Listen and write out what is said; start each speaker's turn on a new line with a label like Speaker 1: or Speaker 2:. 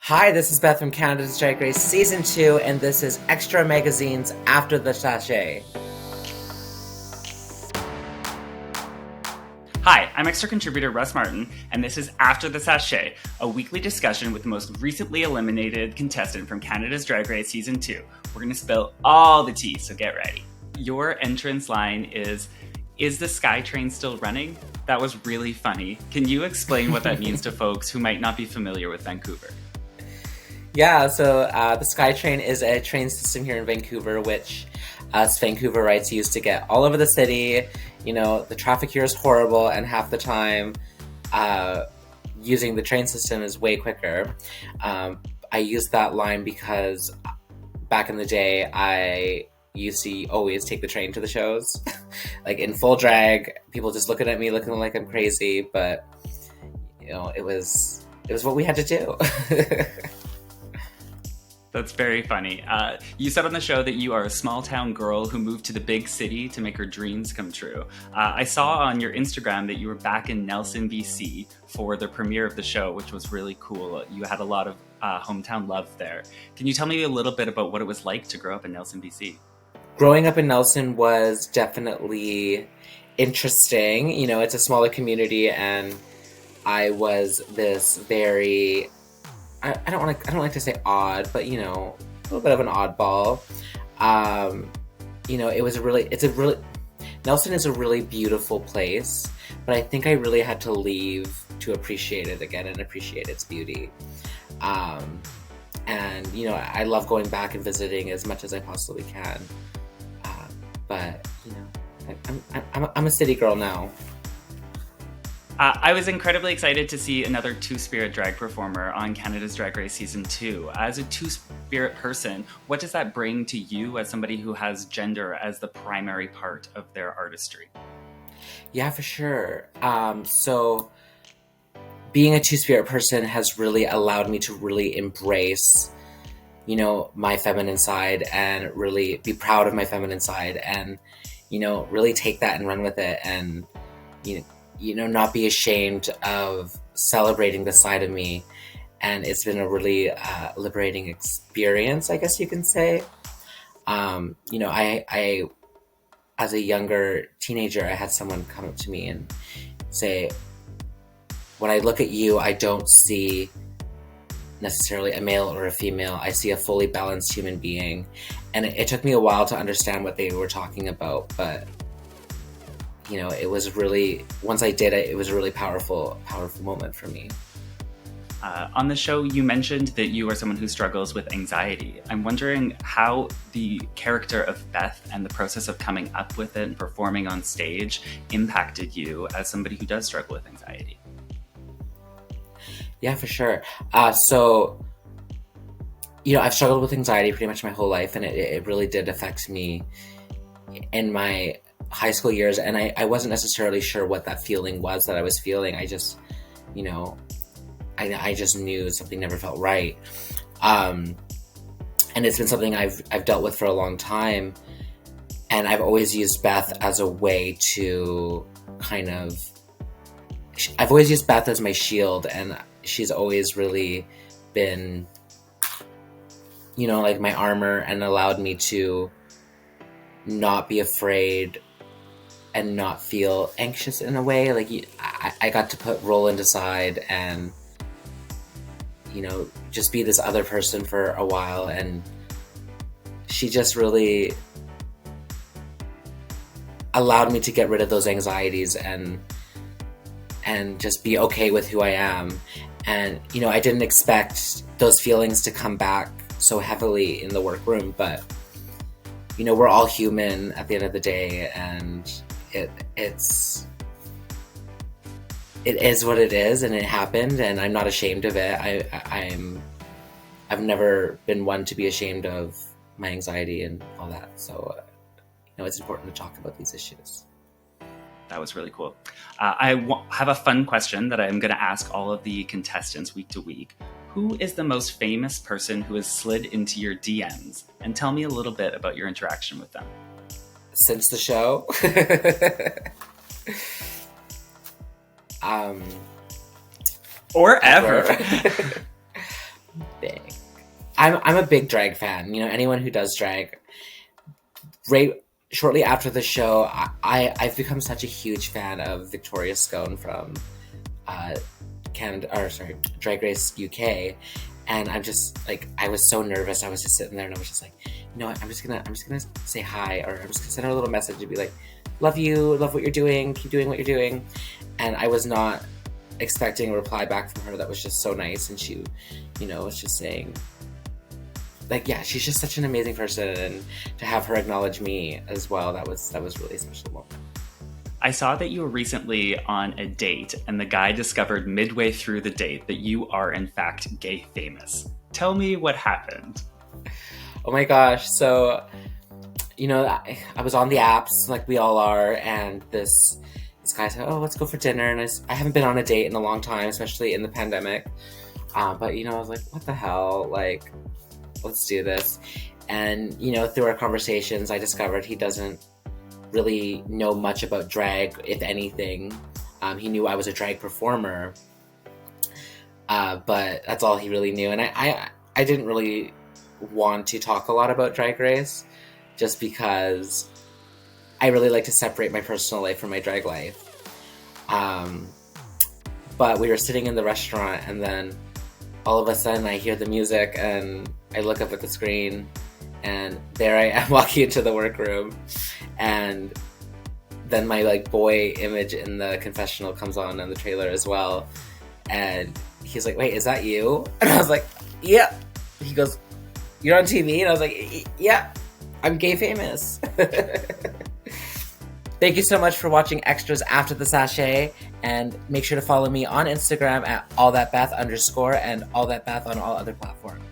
Speaker 1: Hi, this is Beth from Canada's Drag Race Season 2, and this is Xtra Magazine's After the Sashay.
Speaker 2: Hi, I'm Extra contributor Russ Martin, and this is After the Sashay, a weekly discussion with the most recently eliminated contestant from Canada's Drag Race Season 2. We're going to spill all the tea, so get ready. Your entrance line is the Skytrain still running? That was really funny. Can you explain what that means to folks who might not be familiar with Vancouver?
Speaker 1: Yeah, so the Skytrain is a train system here in Vancouver, which us Vancouverites use to get all over the city. You know, the traffic here is horrible, and half the time using the train system is way quicker. I use that line because back in the day, I used to always take the train to the shows. Like in full drag, people just looking at me looking like I'm crazy, but you know, it was what we had to do.
Speaker 2: That's very funny. You said on the show that you are a small town girl who moved to the big city to make her dreams come true. I saw on your Instagram that you were back in Nelson, BC for the premiere of the show, which was really cool. You had a lot of hometown love there. Can you tell me a little bit about what it was like to grow up in Nelson, BC?
Speaker 1: Growing up in Nelson was definitely interesting. You know, it's a smaller community, and I was this very... I don't like to say odd, but you know, a little bit of an oddball. You know, Nelson is a really beautiful place, but I think I really had to leave to appreciate it again and appreciate its beauty. And you know, I love going back and visiting as much as I possibly can. But you know, I'm a city girl now.
Speaker 2: I was incredibly excited to see another TwoSpirit Drag performer on Canada's Drag Race Season 2. As a TwoSpirit person, what does that bring to you as somebody who has gender as the primary part of their artistry?
Speaker 1: Yeah, for sure. So being a TwoSpirit person has really allowed me to really embrace, you know, my feminine side and really be proud of my feminine side and, you know, really take that and run with it and, you know, not be ashamed of celebrating the side of me. And it's been a really liberating experience, I guess you can say. You know, I, as a younger teenager, I had someone come up to me and say, when I look at you, I don't see necessarily a male or a female. I see a fully balanced human being. And it took me a while to understand what they were talking about, but you know, it was really, once I did it, it was a really powerful moment for me.
Speaker 2: On the show, you mentioned that you are someone who struggles with anxiety. I'm wondering how the character of Beth and the process of coming up with it and performing on stage impacted you as somebody who does struggle with anxiety.
Speaker 1: Yeah, for sure. So, you know, I've struggled with anxiety pretty much my whole life, and it really did affect me in my high school years, and I wasn't necessarily sure what that feeling was that I was feeling. I just, you know, I just knew something never felt right. And it's been something I've dealt with for a long time, and I've always used Beth as a way to I've always used Beth as my shield, and she's always really been, you know, like my armor and allowed me to not be afraid and not feel anxious in a way. Like I got to put Roland aside and, you know, just be this other person for a while. And she just really allowed me to get rid of those anxieties and just be okay with who I am. And, you know, I didn't expect those feelings to come back so heavily in the workroom, but, you know, we're all human at the end of the day, and it is what it is, and it happened, and I'm not ashamed of it. I've never been one to be ashamed of my anxiety and all that. So, you know, it's important to talk about these issues.
Speaker 2: That was really cool. I have a fun question that I'm going to ask all of the contestants week to week. Who is the most famous person who has slid into your DMs? And tell me a little bit about your interaction with them.
Speaker 1: Since the show?
Speaker 2: Or ever.
Speaker 1: I'm a big drag fan. You know, anyone who does drag, right shortly after the show, I've become such a huge fan of Victoria Scone from Drag Race UK, and I'm just like, I was so nervous. I was just sitting there, and I was just like, you know what, I'm just gonna say hi, or I'm just gonna send her a little message and be like, love you, love what you're doing, keep doing what you're doing. And I was not expecting a reply back from her that was just so nice, and she, you know, was just saying, like, yeah, she's just such an amazing person, and to have her acknowledge me as well, that was really a special moment.
Speaker 2: I saw that you were recently on a date, and the guy discovered midway through the date that you are in fact gay famous. Tell me what happened.
Speaker 1: Oh my gosh, so, you know, I was on the apps like we all are, and this guy said, oh, let's go for dinner, and I haven't been on a date in a long time, especially in the pandemic, but, you know, I was like, what the hell, like, let's do this. And, you know, through our conversations, I discovered he doesn't really know much about drag, if anything. He knew I was a drag performer, but that's all he really knew. And I didn't really want to talk a lot about Drag Race, just because I really like to separate my personal life from my drag life. But we were sitting in the restaurant, and then all of a sudden I hear the music, and I look up at the screen, and there I am walking into the workroom, and then my like boy image in the confessional comes on the trailer as well, and he's like, wait, is that you? And I was like, yeah. He goes, you're on TV? And I was like, yeah, I'm gay famous. Thank you so much for watching Extras After the Sashay, and make sure to follow me on Instagram at allthatbeth_ and allthatbeth on all other platforms.